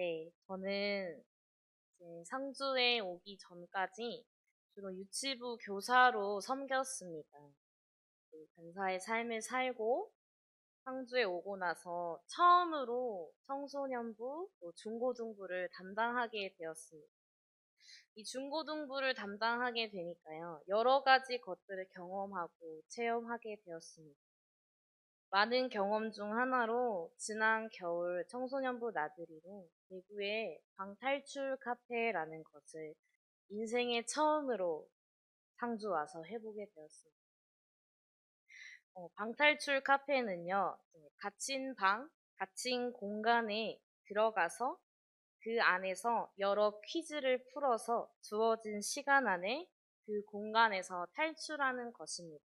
네, 저는 이제 상주에 오기 전까지 주로 유치부 교사로 섬겼습니다. 그 간사의 삶을 살고 상주에 오고 나서 처음으로 청소년부, 또 중고등부를 담당하게 되었습니다. 이 중고등부를 담당하게 되니까요, 여러 가지 것들을 경험하고 체험하게 되었습니다. 많은 경험 중 하나로 지난 겨울 청소년부 나들이로 대구의 방탈출 카페라는 것을 인생의 처음으로 상주 와서 해보게 되었습니다. 방탈출 카페는요, 갇힌 방, 갇힌 공간에 들어가서 그 안에서 여러 퀴즈를 풀어서 주어진 시간 안에 그 공간에서 탈출하는 것입니다.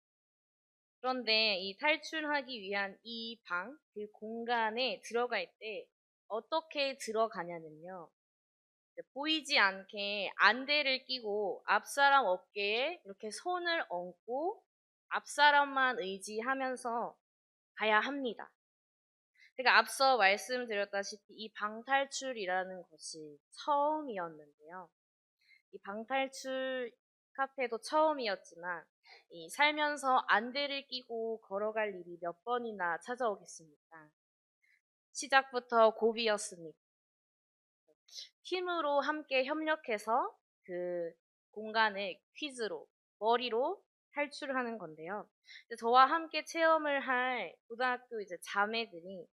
그런데 이 탈출하기 위한 이 방, 그 공간에 들어갈 때 어떻게 들어가냐면요. 보이지 않게 안대를 끼고 앞사람 어깨에 이렇게 손을 얹고 앞사람만 의지하면서 가야 합니다. 제가 앞서 말씀드렸다시피 이 방탈출이라는 것이 처음이었는데요. 이 방탈출 카페도 처음이었지만 이 살면서 안대를 끼고 걸어갈 일이 몇 번이나 찾아오겠습니까? 시작부터 고비였습니다. 팀으로 함께 협력해서 그 공간을 퀴즈로, 머리로 탈출하는 건데요. 저와 함께 체험을 할 고등학교 이제 자매들이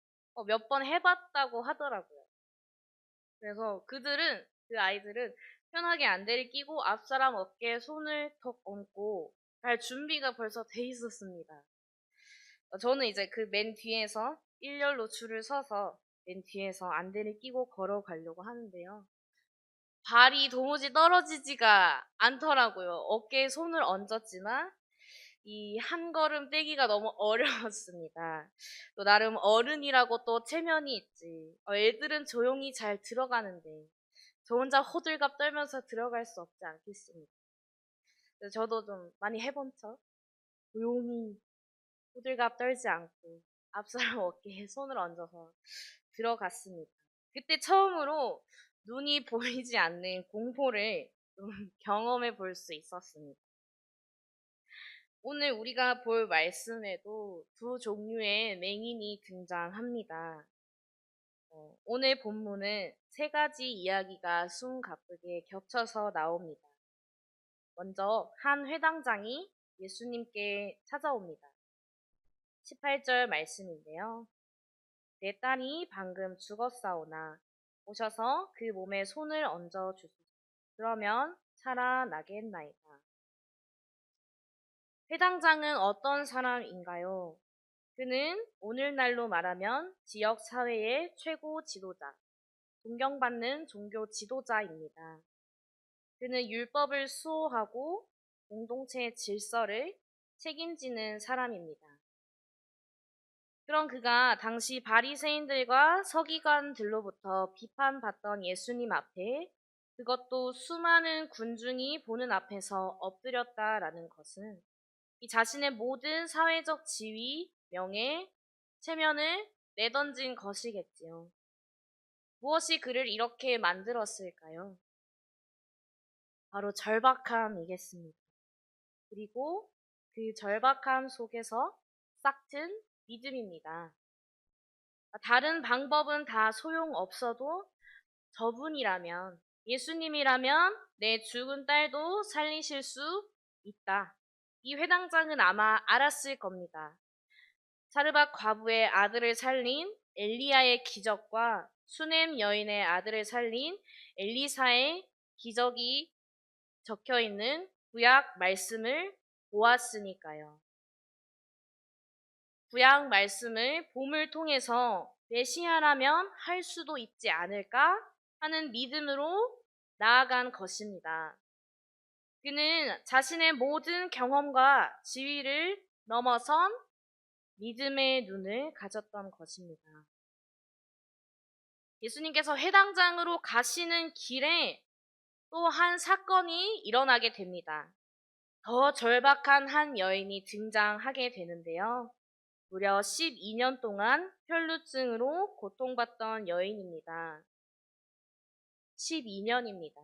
몇 번 해봤다고 하더라고요. 그래서 그 아이들은 편하게 안대를 끼고 앞사람 어깨에 손을 턱 얹고 갈 준비가 벌써 돼 있었습니다. 저는 이제 그 맨 뒤에서 일렬로 줄을 서서 맨 뒤에서 안대를 끼고 걸어가려고 하는데요. 발이 도무지 떨어지지가 않더라고요. 어깨에 손을 얹었지만 이 한 걸음 떼기가 너무 어려웠습니다. 또 나름 어른이라고 또 체면이 있지. 애들은 조용히 잘 들어가는데 저 혼자 호들갑 떨면서 들어갈 수 없지 않겠습니까? 그래서 저도 좀 많이 해본 척 조용히 호들갑 떨지 않고 앞사람 어깨에 손을 얹어서 들어갔습니다. 그때 처음으로 눈이 보이지 않는 공포를 좀 경험해 볼 수 있었습니다. 오늘 우리가 볼 말씀에도 두 종류의 맹인이 등장합니다. 오늘 본문은 세 가지 이야기가 숨가쁘게 겹쳐서 나옵니다. 먼저 한 회당장이 예수님께 찾아옵니다. 18절 말씀인데요. 내 딸이 방금 죽었사오나 오셔서 그 몸에 손을 얹어 주소서. 그러면 살아나겠나이다. 회당장은 어떤 사람인가요? 그는 오늘날로 말하면 지역 사회의 최고 지도자, 존경받는 종교 지도자입니다. 그는 율법을 수호하고 공동체의 질서를 책임지는 사람입니다. 그런 그가 당시 바리새인들과 서기관들로부터 비판받던 예수님 앞에, 그것도 수많은 군중이 보는 앞에서 엎드렸다라는 것은 이 자신의 모든 사회적 지위, 명예, 체면을 내던진 것이겠지요. 무엇이 그를 이렇게 만들었을까요? 바로 절박함이겠습니다. 그리고 그 절박함 속에서 싹튼 믿음입니다. 다른 방법은 다 소용없어도 저분이라면, 예수님이라면 내 죽은 딸도 살리실 수 있다. 이 회당장은 아마 알았을 겁니다. 사르밧 과부의 아들을 살린 엘리야의 기적과 수넴 여인의 아들을 살린 엘리사의 기적이 적혀 있는 구약 말씀을 보았으니까요. 구약 말씀을 봄을 통해서 메시아라면 할 수도 있지 않을까 하는 믿음으로 나아간 것입니다. 그는 자신의 모든 경험과 지위를 넘어선 믿음의 눈을 가졌던 것입니다. 예수님께서 회당장으로 가시는 길에 또 한 사건이 일어나게 됩니다. 더 절박한 한 여인이 등장하게 되는데요. 무려 12년 동안 혈루증으로 고통받던 여인입니다. 12년입니다.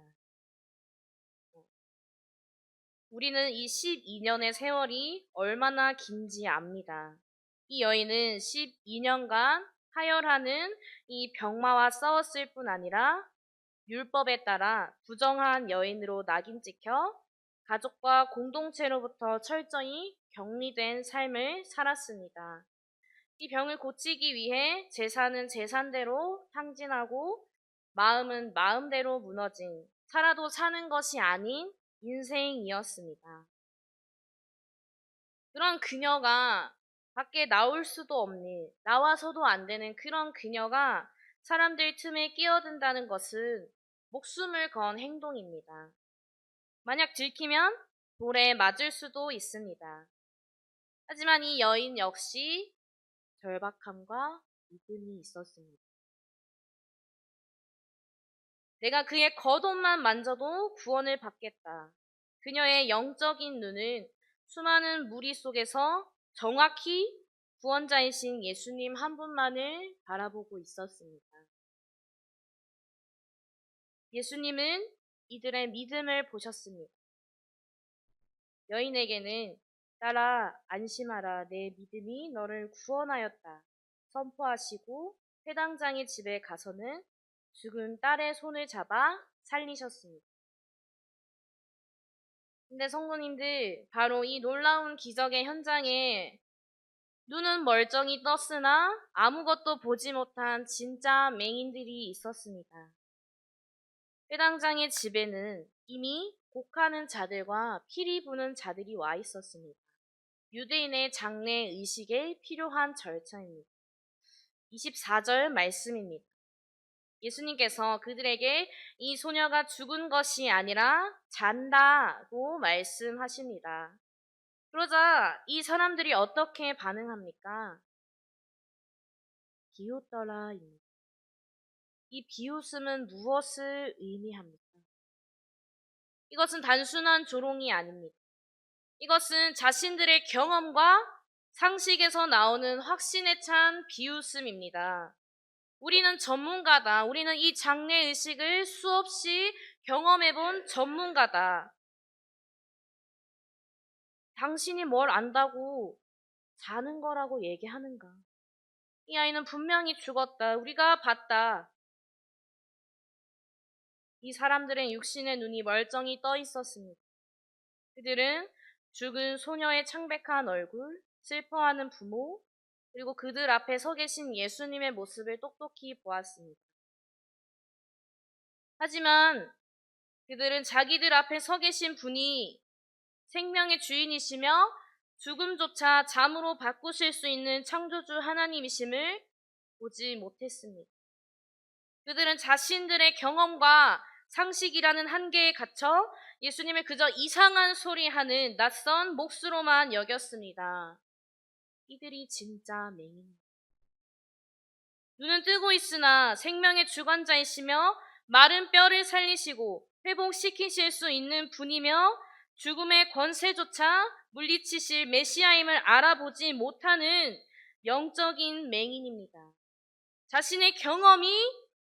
우리는 이 12년의 세월이 얼마나 긴지 압니다. 이 여인은 12년간 하열하는 이 병마와 싸웠을 뿐 아니라 율법에 따라 부정한 여인으로 낙인 찍혀 가족과 공동체로부터 철저히 격리된 삶을 살았습니다. 이 병을 고치기 위해 재산은 재산대로 탕진하고 마음은 마음대로 무너진 살아도 사는 것이 아닌 인생이었습니다. 그런 그녀가 밖에 나올 수도 없는, 나와서도 안 되는 그런 그녀가 사람들 틈에 끼어든다는 것은 목숨을 건 행동입니다. 만약 들키면 돌에 맞을 수도 있습니다. 하지만 이 여인 역시 절박함과 믿음이 있었습니다. 내가 그의 겉옷만 만져도 구원을 받겠다. 그녀의 영적인 눈은 수많은 무리 속에서 정확히 구원자이신 예수님 한 분만을 바라보고 있었습니다. 예수님은 이들의 믿음을 보셨습니다. 여인에게는 딸아 안심하라 내 믿음이 너를 구원하였다 선포하시고 회당장의 집에 가서는 죽은 딸의 손을 잡아 살리셨습니다. 근데 성도님들 바로 이 놀라운 기적의 현장에 눈은 멀쩡히 떴으나 아무것도 보지 못한 진짜 맹인들이 있었습니다. 회당장의 집에는 이미 곡하는 자들과 피리 부는 자들이 와 있었습니다. 유대인의 장례 의식에 필요한 절차입니다. 24절 말씀입니다. 예수님께서 그들에게 이 소녀가 죽은 것이 아니라 잔다고 말씀하십니다. 그러자 이 사람들이 어떻게 반응합니까? 비웃더라입니다. 이 비웃음은 무엇을 의미합니까? 이것은 단순한 조롱이 아닙니다. 이것은 자신들의 경험과 상식에서 나오는 확신에 찬 비웃음입니다. 우리는 전문가다. 우리는 이 장례 의식을 수없이 경험해본 전문가다. 당신이 뭘 안다고 사는 거라고 얘기하는가? 이 아이는 분명히 죽었다. 우리가 봤다. 이 사람들의 육신의 눈이 멀쩡히 떠 있었습니다. 그들은 죽은 소녀의 창백한 얼굴, 슬퍼하는 부모, 그리고 그들 앞에 서 계신 예수님의 모습을 똑똑히 보았습니다. 하지만 그들은 자기들 앞에 서 계신 분이 생명의 주인이시며 죽음조차 잠으로 바꾸실 수 있는 창조주 하나님이심을 보지 못했습니다. 그들은 자신들의 경험과 상식이라는 한계에 갇혀 예수님을 그저 이상한 소리 하는 낯선 몫으로만 여겼습니다. 이들이 진짜 맹인. 눈은 뜨고 있으나 생명의 주관자이시며 마른 뼈를 살리시고 회복시키실 수 있는 분이며 죽음의 권세조차 물리치실 메시아임을 알아보지 못하는 영적인 맹인입니다. 자신의 경험이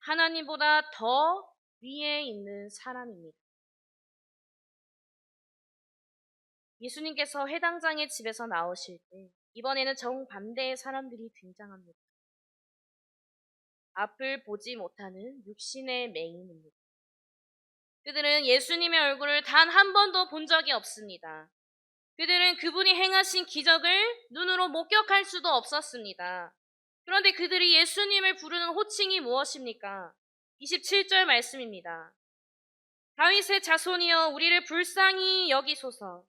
하나님보다 더 위에 있는 사람입니다. 예수님께서 회당장의 집에서 나오실 때 이번에는 정반대의 사람들이 등장합니다. 앞을 보지 못하는 육신의 맹인입니다. 그들은 예수님의 얼굴을 단 한 번도 본 적이 없습니다. 그들은 그분이 행하신 기적을 눈으로 목격할 수도 없었습니다. 그런데 그들이 예수님을 부르는 호칭이 무엇입니까? 27절 말씀입니다. 다윗의 자손이여 우리를 불쌍히 여기소서.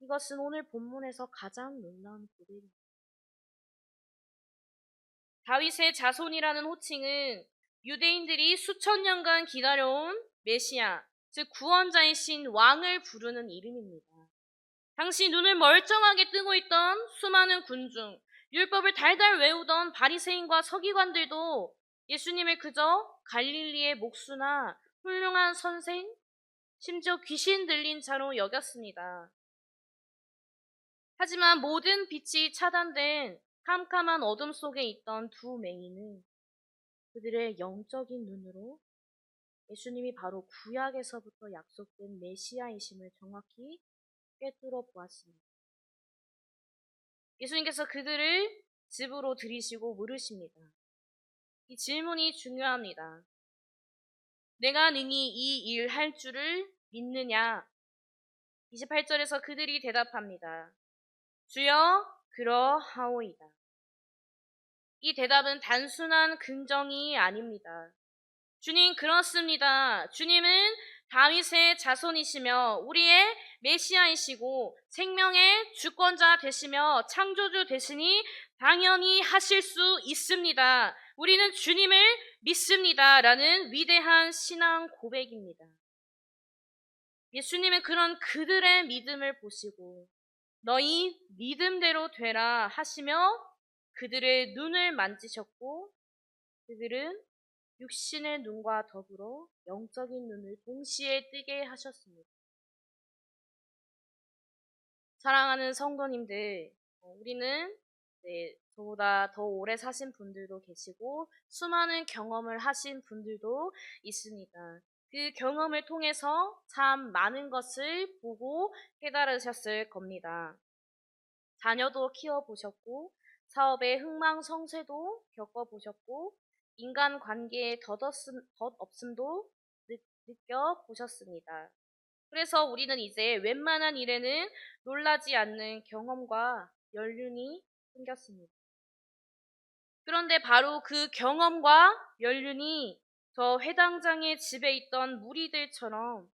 이것은 오늘 본문에서 가장 놀라운 고백입니다. 다윗의 자손이라는 호칭은 유대인들이 수천 년간 기다려온 메시아, 즉 구원자이신 왕을 부르는 이름입니다. 당시 눈을 멀쩡하게 뜨고 있던 수많은 군중, 율법을 달달 외우던 바리새인과 서기관들도 예수님을 그저 갈릴리의 목수나 훌륭한 선생, 심지어 귀신 들린 자로 여겼습니다. 하지만 모든 빛이 차단된 캄캄한 어둠 속에 있던 두 맹인은 그들의 영적인 눈으로 예수님이 바로 구약에서부터 약속된 메시아이심을 정확히 꿰뚫어 보았습니다. 예수님께서 그들을 집으로 들이시고 물으십니다. 이 질문이 중요합니다. 내가 능히 이 일 할 줄을 믿느냐? 28절에서 그들이 대답합니다. 주여, 그러하오이다. 이 대답은 단순한 긍정이 아닙니다. 주님, 그렇습니다. 주님은 다윗의 자손이시며 우리의 메시아이시고 생명의 주권자 되시며 창조주 되시니 당연히 하실 수 있습니다. 우리는 주님을 믿습니다. 라는 위대한 신앙 고백입니다. 예수님은 그런 그들의 믿음을 보시고 너희 믿음대로 되라 하시며 그들의 눈을 만지셨고 그들은 육신의 눈과 더불어 영적인 눈을 동시에 뜨게 하셨습니다. 사랑하는 성도님들, 우리는 저보다 더 오래 사신 분들도 계시고 수많은 경험을 하신 분들도 있습니다. 그 경험을 통해서 참 많은 것을 보고 깨달으셨을 겁니다. 자녀도 키워보셨고 사업의 흥망성쇠도 겪어보셨고 인간관계의 덧없음도 느껴보셨습니다. 그래서 우리는 이제 웬만한 일에는 놀라지 않는 경험과 연륜이 생겼습니다. 그런데 바로 그 경험과 연륜이 저 회당장의 집에 있던 무리들처럼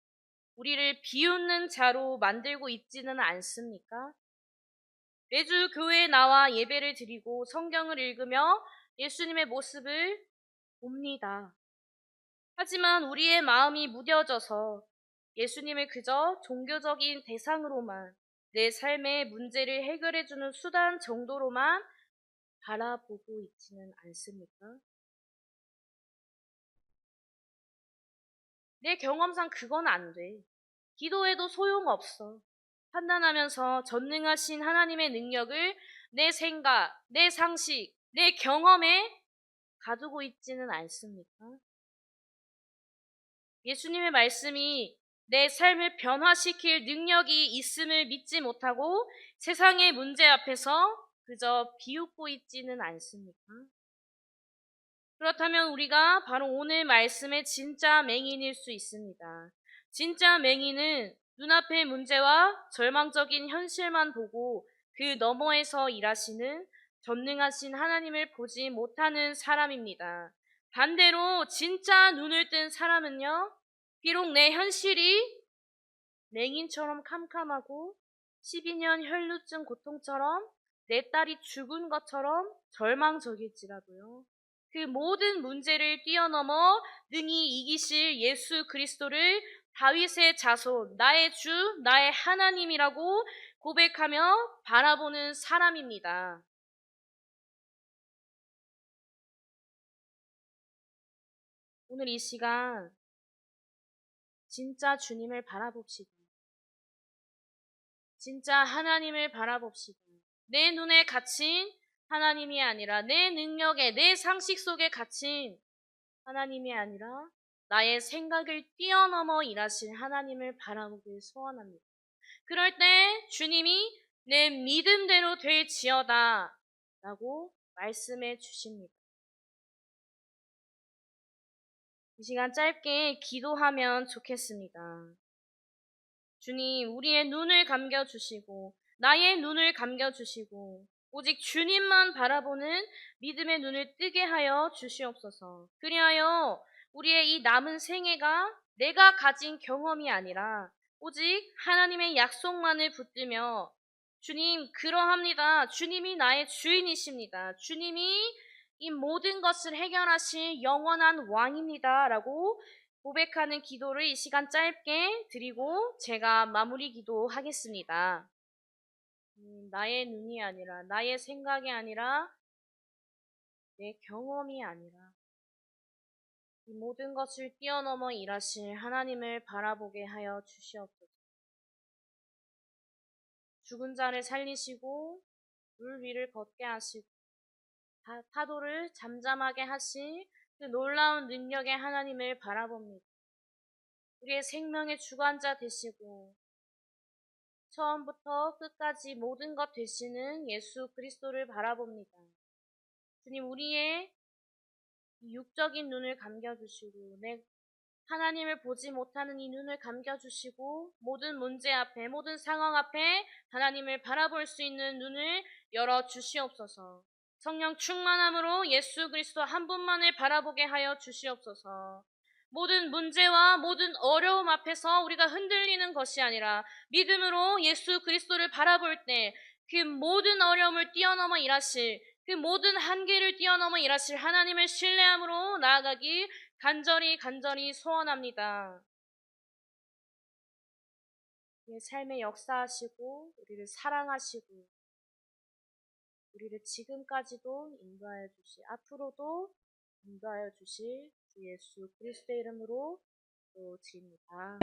우리를 비웃는 자로 만들고 있지는 않습니까? 매주 교회에 나와 예배를 드리고 성경을 읽으며 예수님의 모습을 봅니다. 하지만 우리의 마음이 무뎌져서 예수님을 그저 종교적인 대상으로만 내 삶의 문제를 해결해주는 수단 정도로만 바라보고 있지는 않습니까? 내 경험상 그건 안 돼. 기도해도 소용없어. 판단하면서 전능하신 하나님의 능력을 내 생각, 내 상식, 내 경험에 가두고 있지는 않습니까? 예수님의 말씀이 내 삶을 변화시킬 능력이 있음을 믿지 못하고 세상의 문제 앞에서 그저 비웃고 있지는 않습니까? 그렇다면 우리가 바로 오늘 말씀의 진짜 맹인일 수 있습니다. 진짜 맹인은 눈앞의 문제와 절망적인 현실만 보고 그 너머에서 일하시는 전능하신 하나님을 보지 못하는 사람입니다. 반대로 진짜 눈을 뜬 사람은요, 비록 내 현실이 맹인처럼 캄캄하고 12년 혈루증 고통처럼 내 딸이 죽은 것처럼 절망적일지라도요. 그 모든 문제를 뛰어넘어 능히 이기실 예수 그리스도를 다윗의 자손, 나의 주, 나의 하나님이라고 고백하며 바라보는 사람입니다. 오늘 이 시간 진짜 주님을 바라봅시다. 진짜 하나님을 바라봅시다. 내 눈에 갇힌 하나님이 아니라 내 능력에 내 상식 속에 갇힌 하나님이 아니라 나의 생각을 뛰어넘어 일하실 하나님을 바라보길 소원합니다. 그럴 때 주님이 내 믿음대로 될지어다 라고 말씀해 주십니다. 이 시간 짧게 기도하면 좋겠습니다. 주님, 우리의 눈을 감겨주시고, 나의 눈을 감겨주시고, 오직 주님만 바라보는 믿음의 눈을 뜨게 하여 주시옵소서. 그리하여 우리의 이 남은 생애가 내가 가진 경험이 아니라 오직 하나님의 약속만을 붙들며 주님, 그러합니다. 주님이 나의 주인이십니다. 주님이 이 모든 것을 해결하실 영원한 왕입니다. 라고 고백하는 기도를 이 시간 짧게 드리고 제가 마무리 기도하겠습니다. 나의 눈이 아니라 나의 생각이 아니라 내 경험이 아니라 이 모든 것을 뛰어넘어 일하실 하나님을 바라보게 하여 주시옵소서. 죽은 자를 살리시고 물 위를 걷게 하시고 파도를 잠잠하게 하실 그 놀라운 능력의 하나님을 바라봅니다. 우리의 생명의 주관자 되시고 처음부터 끝까지 모든 것 되시는 예수 그리스도를 바라봅니다. 주님, 우리의 육적인 눈을 감겨주시고 하나님을 보지 못하는 이 눈을 감겨주시고 모든 문제 앞에, 모든 상황 앞에 하나님을 바라볼 수 있는 눈을 열어주시옵소서. 성령 충만함으로 예수 그리스도 한 분만을 바라보게 하여 주시옵소서. 모든 문제와 모든 어려움 앞에서 우리가 흔들리는 것이 아니라 믿음으로 예수 그리스도를 바라볼 때 그 모든 어려움을 뛰어넘어 일하실, 그 모든 한계를 뛰어넘어 일하실 하나님을 신뢰함으로 나아가기 간절히 소원합니다. 우리의 삶에 역사하시고 우리를 사랑하시고 우리를 지금까지도 인도하여 주시, 앞으로도 인도하여 주실 주 예수 그리스도의 이름으로 기도드립니다.